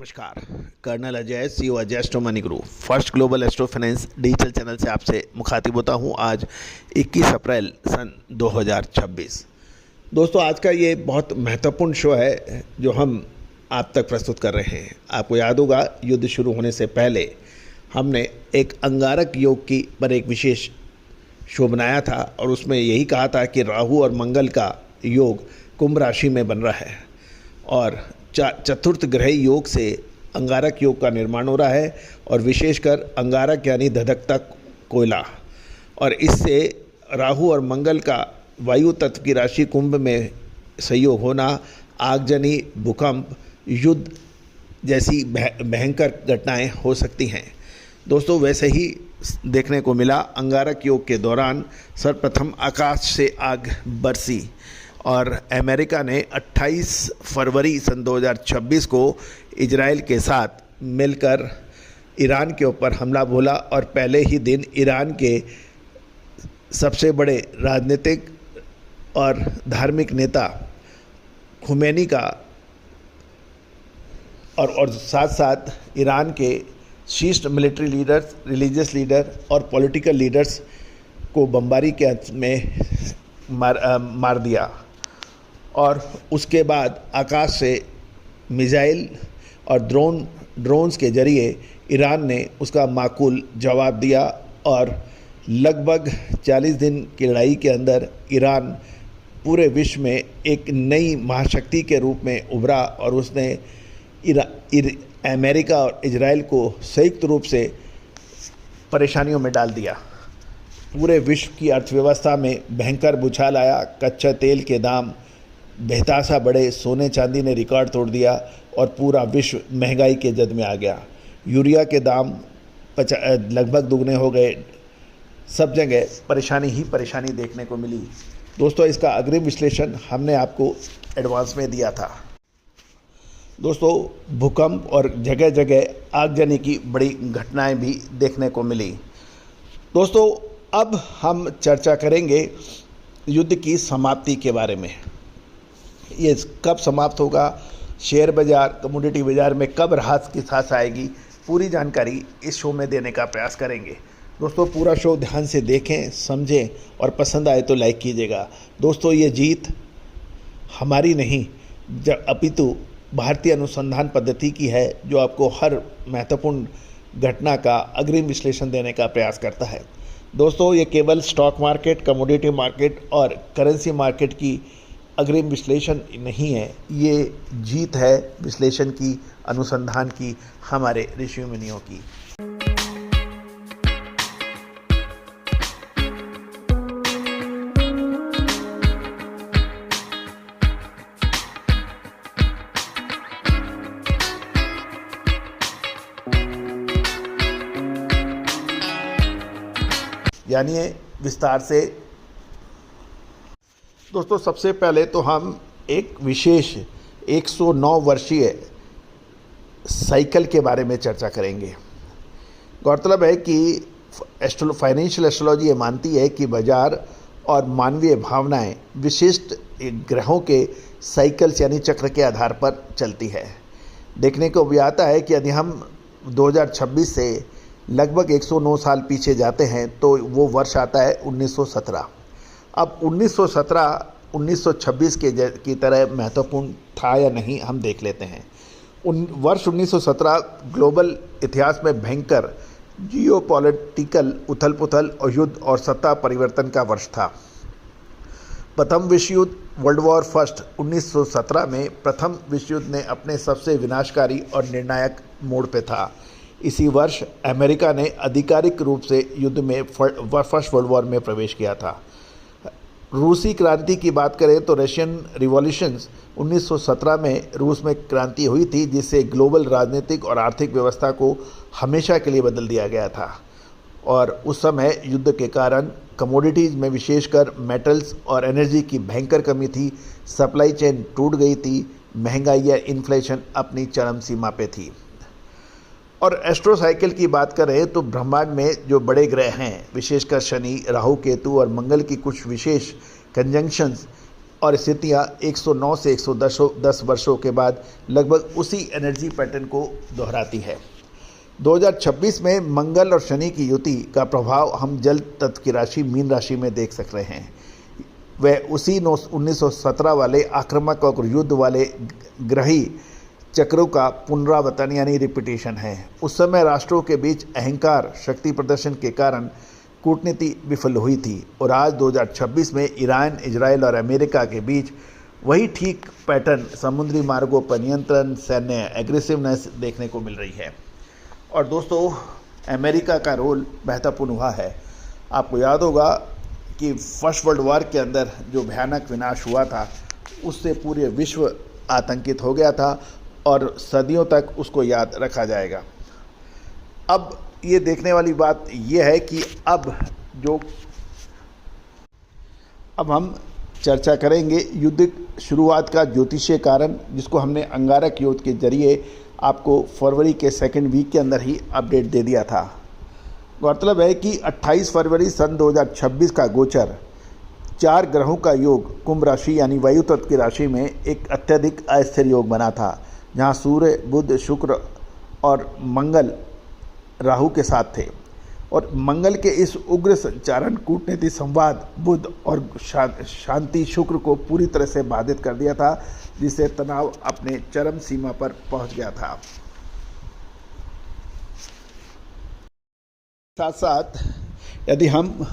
नमस्कार। Colonel Ajay, CEO Ajay astro money group first global astro finance digital channel से आपसे मुखातिब होता हूं। आज 21 अप्रैल सन 2026। दोस्तों, आज का ये बहुत महत्वपूर्ण शो है जो हम आप तक प्रस्तुत कर रहे हैं। आपको याद होगा, युद्ध शुरू होने से पहले हमने एक अंगारक योग की पर एक विशेष शो बनाया था और उसमें यही कहा था कि राहु और मंगल का योग कुंभ राशि में बन रहा है और चतुर्थ ग्रह योग से अंगारक योग का निर्माण हो रहा है और विशेषकर अंगारक यानी धधकता कोयला, और इससे राहु और मंगल का वायु तत्व की राशि कुंभ में संयोग होना आगजनी, भूकंप, युद्ध जैसी भयंकर घटनाएं हो सकती हैं। दोस्तों, वैसे ही देखने को मिला अंगारक योग के दौरान सर्वप्रथम आकाश से आग बरसी और अमेरिका ने 28 फरवरी सन 2026 को इजराइल के साथ मिलकर ईरान के ऊपर हमला बोला और पहले ही दिन ईरान के सबसे बड़े राजनीतिक और धार्मिक नेता खुमैनी का और साथ साथ ईरान के शीर्ष मिलिट्री लीडर्स, रिलीजियस लीडर और पॉलिटिकल लीडर्स को बमबारी के अंत में मार दिया। और उसके बाद आकाश से मिसाइल और ड्रोन्स के जरिए ईरान ने उसका माकूल जवाब दिया और लगभग 40 दिन की लड़ाई के अंदर ईरान पूरे विश्व में एक नई महाशक्ति के रूप में उभरा और उसने अमेरिका और इजराइल को संयुक्त रूप से परेशानियों में डाल दिया। पूरे विश्व की अर्थव्यवस्था में भयंकर भूचाल आया। कच्चा तेल के दाम बेतहाशा बढ़े, सोने चांदी ने रिकॉर्ड तोड़ दिया और पूरा विश्व महंगाई के जद में आ गया। यूरिया के दाम लगभग दुगने हो गए। सब जगह परेशानी ही परेशानी देखने को मिली। दोस्तों, इसका अग्रिम विश्लेषण हमने आपको एडवांस में दिया था। दोस्तों, भूकंप और जगह जगह आगजनी की बड़ी घटनाएं भी देखने को मिली। दोस्तों, अब हम चर्चा करेंगे युद्ध की समाप्ति के बारे में। ये कब समाप्त होगा, शेयर बाज़ार, कमोडिटी बाज़ार में कब राहत की सांस आएगी, पूरी जानकारी इस शो में देने का प्रयास करेंगे। दोस्तों, पूरा शो ध्यान से देखें, समझें और पसंद आए तो लाइक कीजिएगा। दोस्तों, ये जीत हमारी नहीं अपितु भारतीय अनुसंधान पद्धति की है, जो आपको हर महत्वपूर्ण घटना का अग्रिम विश्लेषण देने का प्रयास करता है। दोस्तों, ये केवल स्टॉक मार्केट, कमोडिटी मार्केट और करेंसी मार्केट की अग्रिम विश्लेषण नहीं है, ये जीत है विश्लेषण की, अनुसंधान की, हमारे ऋषि मुनियों की। यानी विस्तार से। दोस्तों, सबसे पहले तो हम एक विशेष 109 वर्षीय साइकिल के बारे में चर्चा करेंगे। गौरतलब है कि फाइनेंशियल एस्ट्रोलॉजी ये मानती है कि बाजार और मानवीय भावनाएं विशिष्ट ग्रहों के साइकिल्स यानी चक्र के आधार पर चलती है। देखने को भी आता है कि यदि हम 2026 से लगभग 109 साल पीछे जाते हैं तो वो वर्ष आता है 1917। अब 1917 1926 की तरह महत्वपूर्ण था या नहीं, हम देख लेते हैं। वर्ष 1917 ग्लोबल इतिहास में भयंकर जियोपॉलिटिकल उथल पुथल और युद्ध और सत्ता परिवर्तन का वर्ष था। प्रथम विश्व युद्ध, वर्ल्ड वॉर फर्स्ट 1917 में प्रथम विश्व युद्ध ने अपने सबसे विनाशकारी और निर्णायक मोड़ पे था। इसी वर्ष अमेरिका ने आधिकारिक रूप से युद्ध में फर्स्ट वर्ल्ड वॉर में प्रवेश किया था। रूसी क्रांति की बात करें तो रशियन रिवॉल्यूशंस 1917 में रूस में क्रांति हुई थी, जिससे ग्लोबल राजनीतिक और आर्थिक व्यवस्था को हमेशा के लिए बदल दिया गया था। और उस समय युद्ध के कारण कमोडिटीज़ में विशेषकर मेटल्स और एनर्जी की भयंकर कमी थी। सप्लाई चेन टूट गई थी। महंगाई या इन्फ्लेशन अपनी चरम सीमा पे थी। और एस्ट्रो साइकिल की बात करें तो ब्रह्मांड में जो बड़े ग्रह हैं, विशेषकर शनि, राहु, केतु और मंगल की कुछ विशेष कंजंक्शंस और स्थितियाँ 109 से 110 वर्षों के बाद लगभग उसी एनर्जी पैटर्न को दोहराती है। 2026 में मंगल और शनि की युति का प्रभाव हम जल तत्व की राशि मीन राशि में देख सक रहे हैं। वह उसी 1917 वाले आक्रामक और युद्ध वाले ग्रही चक्रों का पुनरावर्तन यानी रिपीटेशन है। उस समय राष्ट्रों के बीच अहंकार शक्ति प्रदर्शन के कारण कूटनीति विफल हुई थी और आज 2026 में ईरान, इजराइल और अमेरिका के बीच वही ठीक पैटर्न समुद्री मार्गों पर नियंत्रण, सैन्य एग्रेसिवनेस देखने को मिल रही है। और दोस्तों, अमेरिका का रोल महत्वपूर्ण हुआ है। आपको याद होगा कि फर्स्ट वर्ल्ड वॉर के अंदर जो भयानक विनाश हुआ था उससे पूरे विश्व आतंकित हो गया था और सदियों तक उसको याद रखा जाएगा। अब ये देखने वाली बात यह है कि अब हम चर्चा करेंगे युद्ध शुरुआत का ज्योतिषीय कारण, जिसको हमने अंगारक योग के जरिए आपको फरवरी के सेकेंड वीक के अंदर ही अपडेट दे दिया था। गौरतलब है कि 28 फरवरी सन 2026 का गोचर 4 ग्रहों का योग कुंभ राशि यानी वायु तत्व की राशि में एक अत्यधिक अस्थिर योग बना था, जहां सूर्य, बुध, शुक्र और मंगल राहु के साथ थे। और मंगल के इस उग्र संचारण कूटनीति संवाद बुध और शांति शुक्र को पूरी तरह से बाधित कर दिया था, जिससे तनाव अपने चरम सीमा पर पहुंच गया था। साथ साथ यदि हम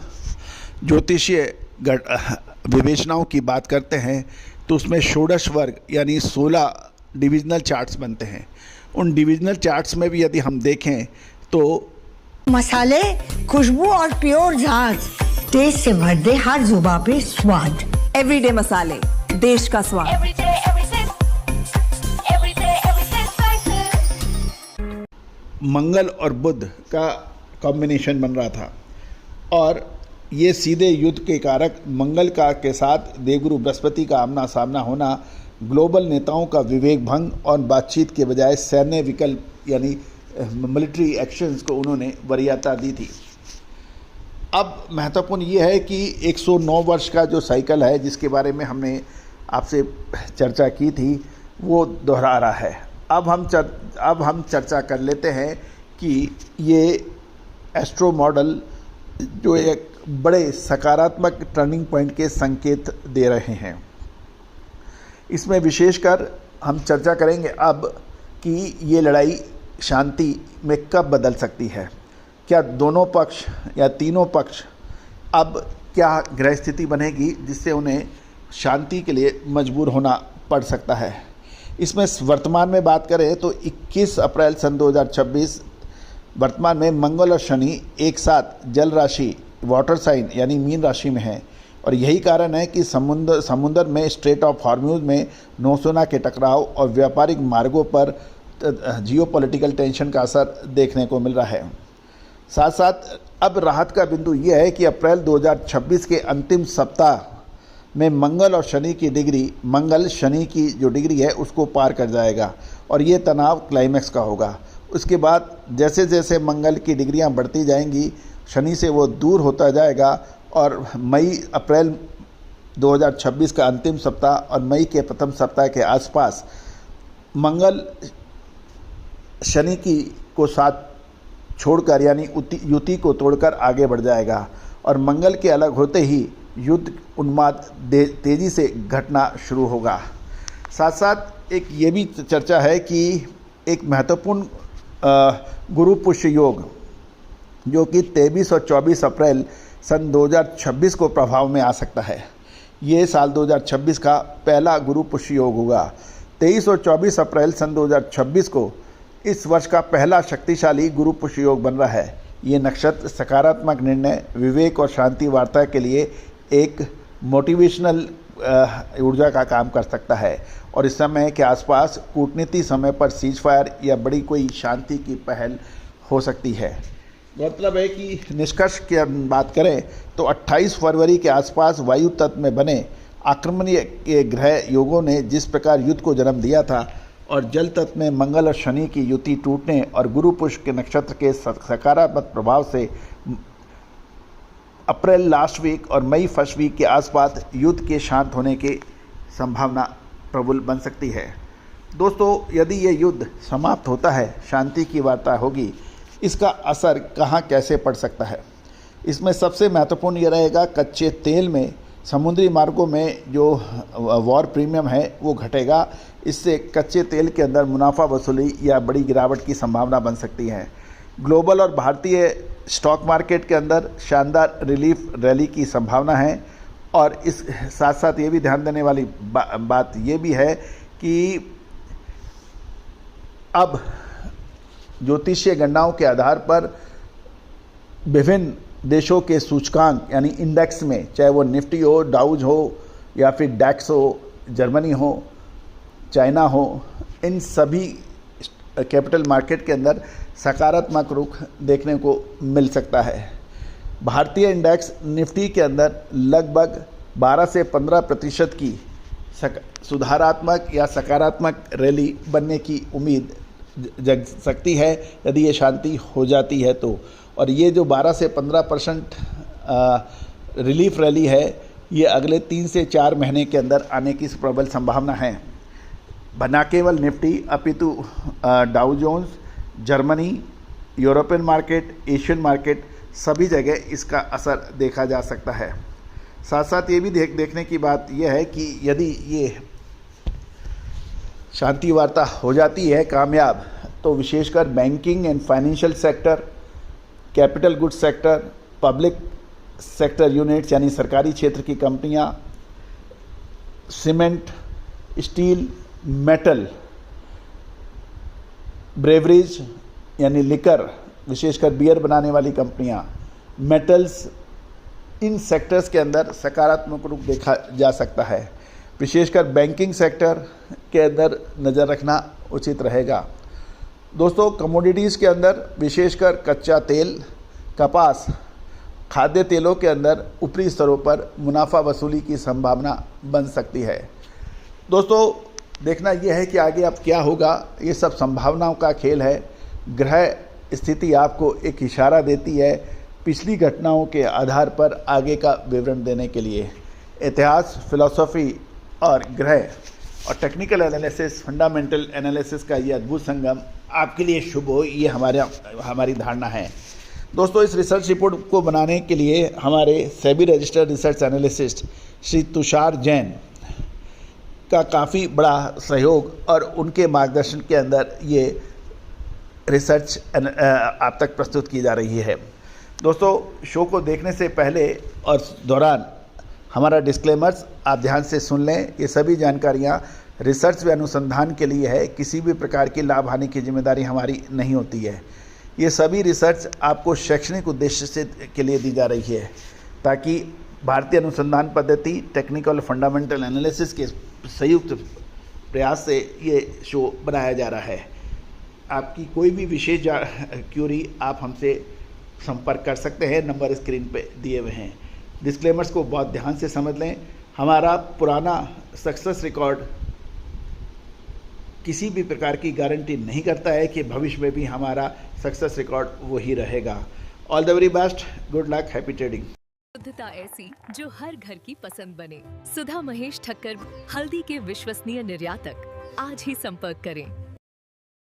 ज्योतिषीय विवेचनाओं की बात करते हैं तो उसमें षोडश वर्ग यानी 16 डिविजनल चार्ट्स बनते हैं। उन डिविजनल चार्ट्स में भी यदि हम देखें तो मसाले, खुशबू और प्योर झाग टेस्ट से भर दे हर जुबां पे स्वाद। एवरीडे मसाले, देश का स्वाद। मंगल और बुध का कॉम्बिनेशन बन रहा था और ये सीधे युद्ध के कारक मंगल का के साथ देवगुरु बृहस्पति का आमना सामना होना ग्लोबल नेताओं का विवेक भंग और बातचीत के बजाय सैन्य विकल्प यानी मिलिट्री एक्शंस को उन्होंने वरीयता दी थी। अब महत्वपूर्ण ये है कि 109 वर्ष का जो साइकिल है जिसके बारे में हमने आपसे चर्चा की थी वो दोहरा रहा है। अब हम चर्चा कर लेते हैं कि ये एस्ट्रो मॉडल जो एक बड़े सकारात्मक टर्निंग पॉइंट के संकेत दे रहे हैं। इसमें विशेषकर हम चर्चा करेंगे अब कि ये लड़ाई शांति में कब बदल सकती है। क्या दोनों पक्ष या तीनों पक्ष अब क्या ग्रह स्थिति बनेगी जिससे उन्हें शांति के लिए मजबूर होना पड़ सकता है। इसमें वर्तमान में बात करें तो 21 अप्रैल सन 2026 वर्तमान में मंगल और शनि एक साथ जल राशि वाटर साइन यानी मीन राशि में है और यही कारण है कि समुद्र में स्ट्रेट ऑफ हॉर्म्यूज में नौसेना के टकराव और व्यापारिक मार्गों पर जियोपॉलिटिकल टेंशन का असर देखने को मिल रहा है। साथ साथ अब राहत का बिंदु यह है कि अप्रैल 2026 के अंतिम सप्ताह में मंगल और शनि की डिग्री मंगल शनि की जो डिग्री है उसको पार कर जाएगा और ये तनाव क्लाइमैक्स का होगा। उसके बाद जैसे जैसे मंगल की डिग्रियां बढ़ती जाएंगी शनि से वो दूर होता जाएगा और अप्रैल 2026 का अंतिम सप्ताह और मई के प्रथम सप्ताह के आसपास मंगल शनि की को साथ छोड़कर यानी युति को तोड़कर आगे बढ़ जाएगा और मंगल के अलग होते ही युद्ध उन्माद तेजी से घटना शुरू होगा। साथ साथ एक ये भी चर्चा है कि एक महत्वपूर्ण गुरु पुष्य योग जो कि 23 और 24 अप्रैल सन 2026 को प्रभाव में आ सकता है। ये साल 2026 का पहला गुरु पुष्य योग होगा। 23 और 24 अप्रैल सन 2026 को इस वर्ष का पहला शक्तिशाली गुरु पुष्य योग बन रहा है। ये नक्षत्र सकारात्मक निर्णय, विवेक और शांति वार्ता के लिए एक मोटिवेशनल ऊर्जा का काम कर सकता है और इस समय के आसपास कूटनीति समय पर सीज फायर या बड़ी कोई शांति की पहल हो सकती है। मतलब है कि निष्कर्ष की बात करें तो 28 फरवरी के आसपास वायु तत्व में बने आक्रमणीय ग्रह योगों ने जिस प्रकार युद्ध को जन्म दिया था और जल तत्व में मंगल और शनि की युति टूटने और गुरु पुष्य के नक्षत्र के सकारात्मक प्रभाव से अप्रैल लास्ट वीक और मई फर्स्ट वीक के आसपास युद्ध के शांत होने के संभावना प्रबल बन सकती है। दोस्तों, यदि ये युद्ध समाप्त होता है, शांति की वार्ता होगी, इसका असर कहाँ कैसे पड़ सकता है? इसमें सबसे महत्वपूर्ण ये रहेगा, कच्चे तेल में, समुद्री मार्गों में जो वॉर प्रीमियम है वो घटेगा। इससे कच्चे तेल के अंदर मुनाफा वसूली या बड़ी गिरावट की संभावना बन सकती है। ग्लोबल और भारतीय स्टॉक मार्केट के अंदर शानदार रिलीफ रैली की संभावना है। और इस साथ साथ ये भी ध्यान देने वाली बात ये भी है कि अब ज्योतिषीय गणनाओं के आधार पर विभिन्न देशों के सूचकांक यानी इंडेक्स में, चाहे वो निफ्टी हो, डाउज हो या फिर डैक्स हो, जर्मनी हो, चाइना हो, इन सभी कैपिटल मार्केट के अंदर सकारात्मक रुख देखने को मिल सकता है। भारतीय इंडेक्स निफ्टी के अंदर लगभग 12 से 15% की सुधारात्मक या सकारात्मक रैली बनने की उम्मीद जग सकती है यदि ये शांति हो जाती है तो। और ये जो 12 से 15% रिलीफ रैली है, ये अगले 3 से 4 महीने के अंदर आने की प्रबल संभावना है। न केवल निफ्टी अपितु Dow Jones, Germany, European market, Asian market, सभी जगह इसका असर देखा जा सकता है। साथ साथ ये भी देखने की बात यह है कि यदि ये शांति वार्ता हो जाती है कामयाब, तो विशेषकर banking and financial sector, capital goods sector, public sector units यानी सरकारी क्षेत्र की कंपनियां, सीमेंट, स्टील, मेटल, ब्रेवरीज यानी लिकर, विशेषकर बियर बनाने वाली कंपनियां, मेटल्स, इन सेक्टर्स के अंदर सकारात्मक रूप देखा जा सकता है। विशेषकर बैंकिंग सेक्टर के अंदर नज़र रखना उचित रहेगा। दोस्तों, कमोडिटीज़ के अंदर विशेषकर कच्चा तेल, कपास, खाद्य तेलों के अंदर ऊपरी स्तरों पर मुनाफा वसूली की संभावना बन सकती है। दोस्तों, देखना यह है कि आगे अब क्या होगा। ये सब संभावनाओं का खेल है। ग्रह स्थिति आपको एक इशारा देती है पिछली घटनाओं के आधार पर आगे का विवरण देने के लिए। इतिहास, फिलॉसफी और ग्रह और टेक्निकल एनालिसिस, फंडामेंटल एनालिसिस का ये अद्भुत संगम आपके लिए शुभ हो, ये हमारी धारणा है। दोस्तों, इस रिसर्च रिपोर्ट को बनाने के लिए हमारे SEBI registered research analyst Shri Tushar Jain का काफ़ी बड़ा सहयोग और उनके मार्गदर्शन के अंदर ये रिसर्च आप तक प्रस्तुत की जा रही है। दोस्तों, शो को देखने से पहले और दौरान हमारा डिस्क्लेमर्स आप ध्यान से सुन लें। ये सभी जानकारियाँ रिसर्च व अनुसंधान के लिए है, किसी भी प्रकार की लाभ हानि की जिम्मेदारी हमारी नहीं होती है। ये सभी रिसर्च आपको शैक्षणिक उद्देश्य से के लिए दी जा रही है ताकि भारतीय अनुसंधान पद्धति, टेक्निकल फंडामेंटल एनालिसिस के संयुक्त प्रयास से ये शो बनाया जा रहा है। आपकी कोई भी विशेष क्यूरी आप हमसे संपर्क कर सकते हैं, नंबर स्क्रीन पे दिए हुए हैं। डिस्क्लेमर्स को बहुत ध्यान से समझ लें। हमारा पुराना सक्सेस रिकॉर्ड किसी भी प्रकार की गारंटी नहीं करता है कि भविष्य में भी हमारा सक्सेस रिकॉर्ड वही रहेगा। All the very best, good luck, happy trading. शुद्धता ऐसी जो हर घर की पसंद बने। सुधा महेश ठक्कर, हल्दी के विश्वसनीय निर्यातक। आज ही संपर्क करें।